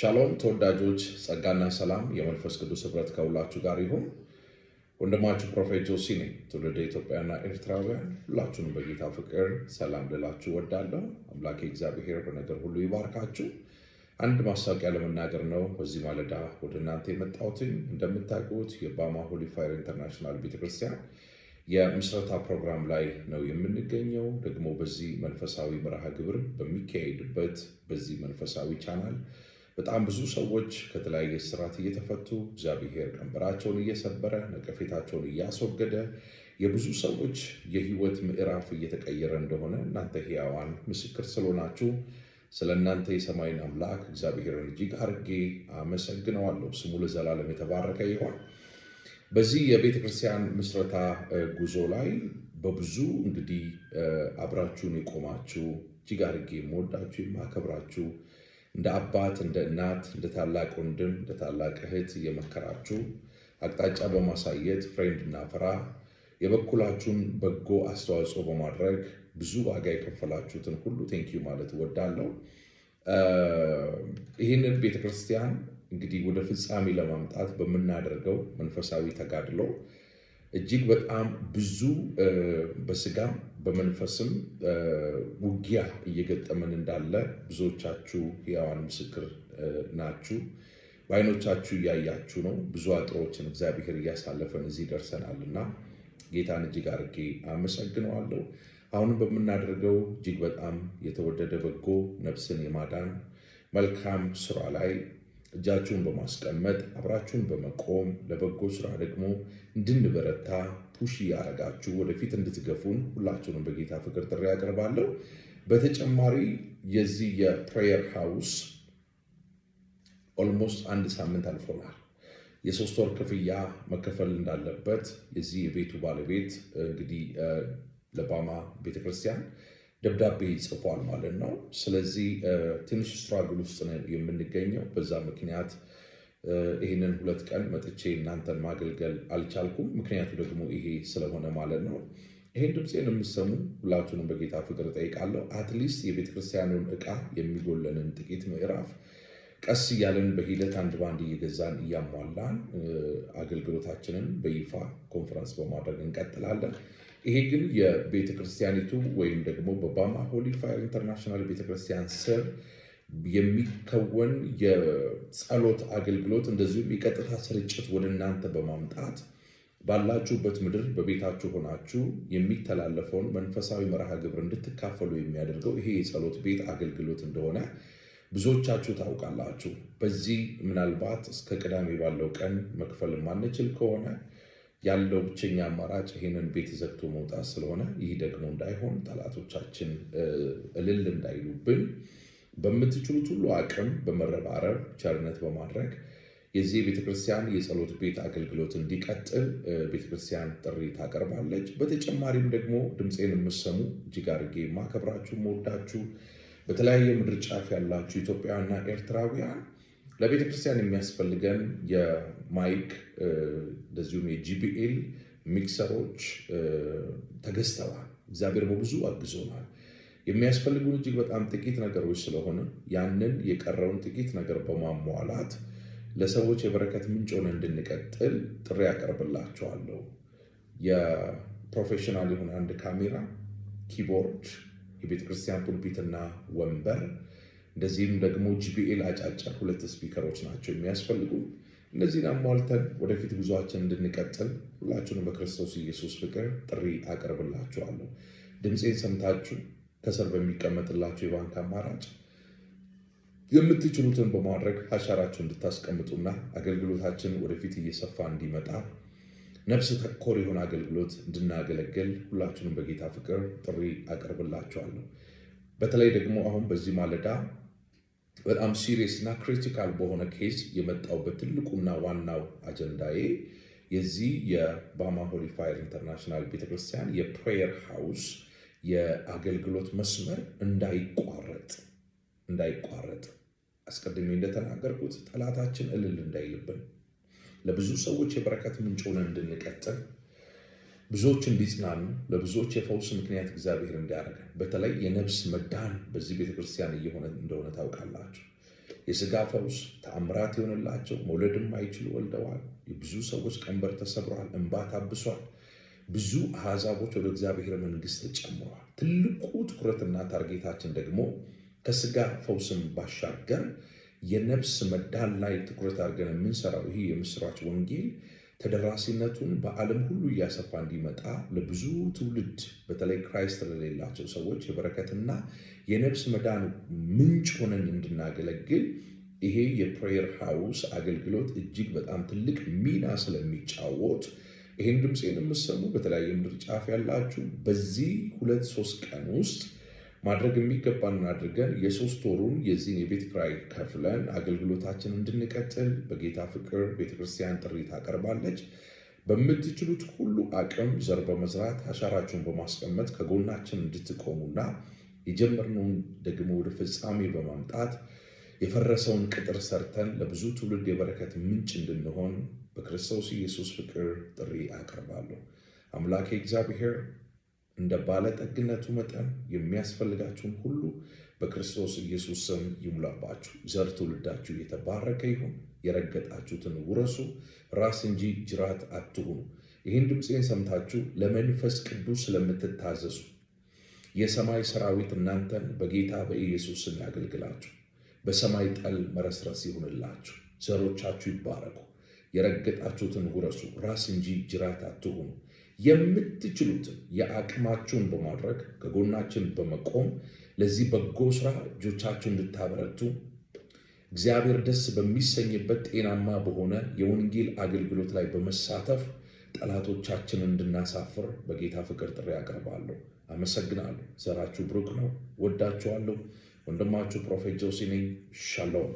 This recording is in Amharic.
ሻሎም ተወዳጆች፣ ጸጋና ሰላም የመንፈስ ቅዱስ ኅብረት ከሁላችሁ ጋር ይሁን። ወንድማችሁ ፕሮፌት ጆሲ ነኝ። ትውልደ ኢትዮጵያና ኤርትራውያን ሁላችሁንም በጌታ ፍቅር ሰላም ልላችሁ ወዳለሁ። አምላኬ እግዚአብሔር በነገር ሁሉ ይባርካችሁ። አንድ ማስታወቂያ ለመናገር ነው በዚህ ማለዳ ወደ እናንተ የመጣሁትኝ። እንደምታውቁት የባማ ሆሊ ፋየር ኢንተርናሽናል ቤተክርስቲያን የምስረታ ፕሮግራም ላይ ነው የምንገኘው። ደግሞ በዚህ መንፈሳዊ መርሃ ግብር በሚካሄድበት በዚህ መንፈሳዊ ቻናል በጣም ብዙ ሰዎች ከተለያየ ስራት እየተፈቱ እግዚአብሔር ቀንበራቸውን እየሰበረ ነቀፌታቸውን እያስወገደ የብዙ ሰዎች የህይወት ምዕራፍ እየተቀየረ እንደሆነ እናንተ ሕያዋን ምስክር ስለሆናችሁ ስለ እናንተ የሰማይን አምላክ እግዚአብሔርን እጅግ አድርጌ አመሰግነዋለሁ። ስሙ ለዘላለም የተባረከ ይሁን። በዚህ የቤተ ክርስቲያን ምስረታ ጉዞ ላይ በብዙ እንግዲህ አብራችሁን የቆማችሁ እጅግ አድርጌ የምወዳችሁ የማከብራችሁ እንደ አባት እንደ እናት እንደ ታላቅ ወንድም እንደ ታላቅ እህት የመከራችሁ አቅጣጫ በማሳየት ፍሬ እንድናፈራ የበኩላችሁን በጎ አስተዋጽኦ በማድረግ ብዙ ዋጋ የከፈላችሁትን ሁሉ ቴንኪዩ ማለት እወዳለሁ። ይህንን ቤተክርስቲያን እንግዲህ ወደ ፍጻሜ ለማምጣት በምናደርገው መንፈሳዊ ተጋድሎ እጅግ በጣም ብዙ በስጋም በመንፈስም ውጊያ እየገጠመን እንዳለ ብዙዎቻችሁ ሕያዋን ምስክር ናችሁ። በዓይኖቻችሁ እያያችሁ ነው። ብዙ አጥሮችን እግዚአብሔር እያሳለፈን እዚህ ደርሰናልና ጌታን እጅግ አድርጌ አመሰግነዋለሁ። አሁንም በምናደርገው እጅግ በጣም የተወደደ በጎ ነፍስን የማዳን መልካም ስራ ላይ እጃችሁን በማስቀመጥ አብራችሁን በመቆም ለበጎ ስራ ደግሞ እንድንበረታ ፑሽ እያደረጋችሁ ወደፊት እንድትገፉን ሁላችሁንም በጌታ ፍቅር ጥሪ ያቀርባለሁ። በተጨማሪ የዚህ የፕሬየር ሃውስ ኦልሞስት አንድ ሳምንት አልፎናል። የ3 ወር ክፍያ መከፈል እንዳለበት የዚህ የቤቱ ባለቤት እንግዲህ ለባማ ቤተክርስቲያን ደብዳቤ ጽፏል ማለት ነው። ስለዚህ ትንሽ ስትራግል ውስጥ ነው የምንገኘው። በዛ ምክንያት ይህንን 2 ቀን መጥቼ እናንተን ማገልገል አልቻልኩም። ምክንያቱ ደግሞ ይሄ ስለሆነ ማለት ነው። ይሄን ድምፄን የምትሰሙ ሁላችሁንም በጌታ ፍቅር እጠይቃለሁ። አትሊስት የቤተክርስቲያኑን ዕቃ የሚጎለንን ጥቂት ምዕራፍ ቀስ እያለን በሂደት አንድ ባንድ እየገዛን እያሟላን አገልግሎታችንን በይፋ ኮንፈረንስ በማድረግ እንቀጥላለን። ይሄ ግን የቤተ ክርስቲያኒቱ ወይም ደግሞ በባማ ሆሊ ፋየር ኢንተርናሽናል ቤተክርስቲያን ስር የሚከወን የጸሎት አገልግሎት እንደዚሁም የቀጥታ ስርጭት ወደ እናንተ በማምጣት ባላችሁበት ምድር በቤታችሁ ሆናችሁ የሚተላለፈውን መንፈሳዊ መርሃ ግብር እንድትካፈሉ የሚያደርገው ይሄ የጸሎት ቤት አገልግሎት እንደሆነ ብዙዎቻችሁ ታውቃላችሁ። በዚህ ምናልባት እስከ ቅዳሜ ባለው ቀን መክፈል ማንችል ከሆነ ያለው ብቸኛ አማራጭ ይሄንን ቤት ዘግቶ መውጣት ስለሆነ ይህ ደግሞ እንዳይሆን ጠላቶቻችን እልል እንዳይሉብን በምትችሉት ሁሉ አቅም በመረባረብ ቸርነት በማድረግ የዚህ ቤተክርስቲያን የጸሎት ቤት አገልግሎት እንዲቀጥል ቤተክርስቲያን ጥሪ ታቀርባለች። በተጨማሪም ደግሞ ድምፄን የምትሰሙ እጅግ አድርጌ የማከብራችሁ የምወዳችሁ በተለያየ ምድር ጫፍ ያላችሁ ኢትዮጵያውያንና ኤርትራውያን ለቤተ ክርስቲያን የሚያስፈልገን የማይክ እንደዚሁም የጂቢኤል ሚክሰሮች ተገዝተዋል። እግዚአብሔር በብዙ አግዞናል። የሚያስፈልጉን እጅግ በጣም ጥቂት ነገሮች ስለሆነ ያንን የቀረውን ጥቂት ነገር በማሟላት ለሰዎች የበረከት ምንጭ ሆነን እንድንቀጥል ጥሪ ያቀርብላቸዋለሁ። የፕሮፌሽናል የሆነ አንድ ካሜራ፣ ኪቦርድ፣ የቤተ ክርስቲያን ፑልፒትና ወንበር እንደዚህም ደግሞ ጂቢኤል አጫጭር 2 ስፒከሮች ናቸው የሚያስፈልጉ። እነዚህን አሟልተን ወደፊት ጉዞአችን እንድንቀጥል ሁላችሁንም በክርስቶስ ኢየሱስ ፍቅር ጥሪ አቀርብላችኋለሁ። ድምፄን ሰምታችሁ ከስር በሚቀመጥላችሁ የባንክ አማራጭ የምትችሉትን በማድረግ አሻራችሁን እንድታስቀምጡና አገልግሎታችን ወደፊት እየሰፋ እንዲመጣ ነፍስ ተኮር የሆነ አገልግሎት እንድናገለግል ሁላችሁንም በጌታ ፍቅር ጥሪ አቀርብላችኋለሁ። በተለይ ደግሞ አሁን በዚህ ማለዳ በጣም ሲሪየስ እና ክሪቲካል በሆነ ኬዝ የመጣውበት ትልቁና ዋናው አጀንዳዬ የዚህ የባማ ሆሊ ፋየር ኢንተርናሽናል ቤተክርስቲያን የፕሬየር ሃውስ የአገልግሎት መስመር እንዳይቋረጥ አስቀድሜ እንደተናገርኩት ጠላታችን እልል እንዳይልብን ለብዙ ሰዎች የበረከት ምንጭ ሆነን እንድንቀጥል ብዙዎች እንዲጽናኑ ለብዙዎች የፈውስ ምክንያት እግዚአብሔር እንዲያደርገን በተለይ የነፍስ መዳን በዚህ ቤተክርስቲያን እየሆነ እንደሆነ ታውቃላችሁ። የሥጋ ፈውስ ተአምራት የሆንላቸው መውለድም አይችሉ ወልደዋል። የብዙ ሰዎች ቀንበር ተሰብረዋል፣ እንባ ታብሷል። ብዙ አሕዛቦች ወደ እግዚአብሔር መንግሥት ተጨምረዋል። ትልቁ ትኩረትና ታርጌታችን ደግሞ ከሥጋ ፈውስም ባሻገር የነፍስ መዳን ላይ ትኩረት አድርገን የምንሰራው ይህ የምስራች ወንጌል ተደራሲነቱን በዓለም ሁሉ እያሰፋ እንዲመጣ ለብዙ ትውልድ በተለይ ክራይስት ለሌላቸው ሰዎች የበረከትና የነፍስ መዳን ምንጭ ሆነን እንድናገለግል ይሄ የፕሬየር ሃውስ አገልግሎት እጅግ በጣም ትልቅ ሚና ስለሚጫወት ይህን ድምፄን የምትሰሙ በተለያየ ምድር ጫፍ ያላችሁ በዚህ 2-3 ቀን ውስጥ ማድረግ የሚገባንን አድርገን የ3 ወሩን የዚህን የቤት ኪራይ ከፍለን አገልግሎታችን እንድንቀጥል በጌታ ፍቅር ቤተክርስቲያን ጥሪ ታቀርባለች። በምትችሉት ሁሉ አቅም ዘር በመዝራት አሻራችሁን በማስቀመጥ ከጎናችን እንድትቆሙና የጀመርነውን ደግሞ ወደ ፍጻሜ በማምጣት የፈረሰውን ቅጥር ሰርተን ለብዙ ትውልድ የበረከት ምንጭ እንድንሆን በክርስቶስ ኢየሱስ ፍቅር ጥሪ አቀርባለሁ። አምላኬ እግዚአብሔር እንደ ባለጠግነቱ መጠን የሚያስፈልጋችሁን ሁሉ በክርስቶስ ኢየሱስ ስም ይሙላባችሁ። ዘር ትውልዳችሁ የተባረከ ይሁን። የረገጣችሁትን ውረሱ፣ ራስ እንጂ ጅራት አትሁኑ። ይህን ድምፄን ሰምታችሁ ለመንፈስ ቅዱስ ስለምትታዘዙ የሰማይ ሰራዊት እናንተን በጌታ በኢየሱስ ስም ያገልግላችሁ። በሰማይ ጠል መረስረስ ይሁንላችሁ። ዘሮቻችሁ ይባረኩ። የረገጣችሁትን ውረሱ፣ ራስ እንጂ ጅራት አትሁኑ። የምትችሉትን የአቅማችሁን በማድረግ ከጎናችን በመቆም ለዚህ በጎ ስራ እጆቻችሁን እንድታበረቱ እግዚአብሔር ደስ በሚሰኝበት ጤናማ በሆነ የወንጌል አገልግሎት ላይ በመሳተፍ ጠላቶቻችንን እንድናሳፍር በጌታ ፍቅር ጥሪ አቀርባለሁ። አመሰግናለሁ። ዘራችሁ ብሩክ ነው። ወዳችኋለሁ። ወንድማችሁ ፕሮፌት ጆሲ ነኝ። ሻሎም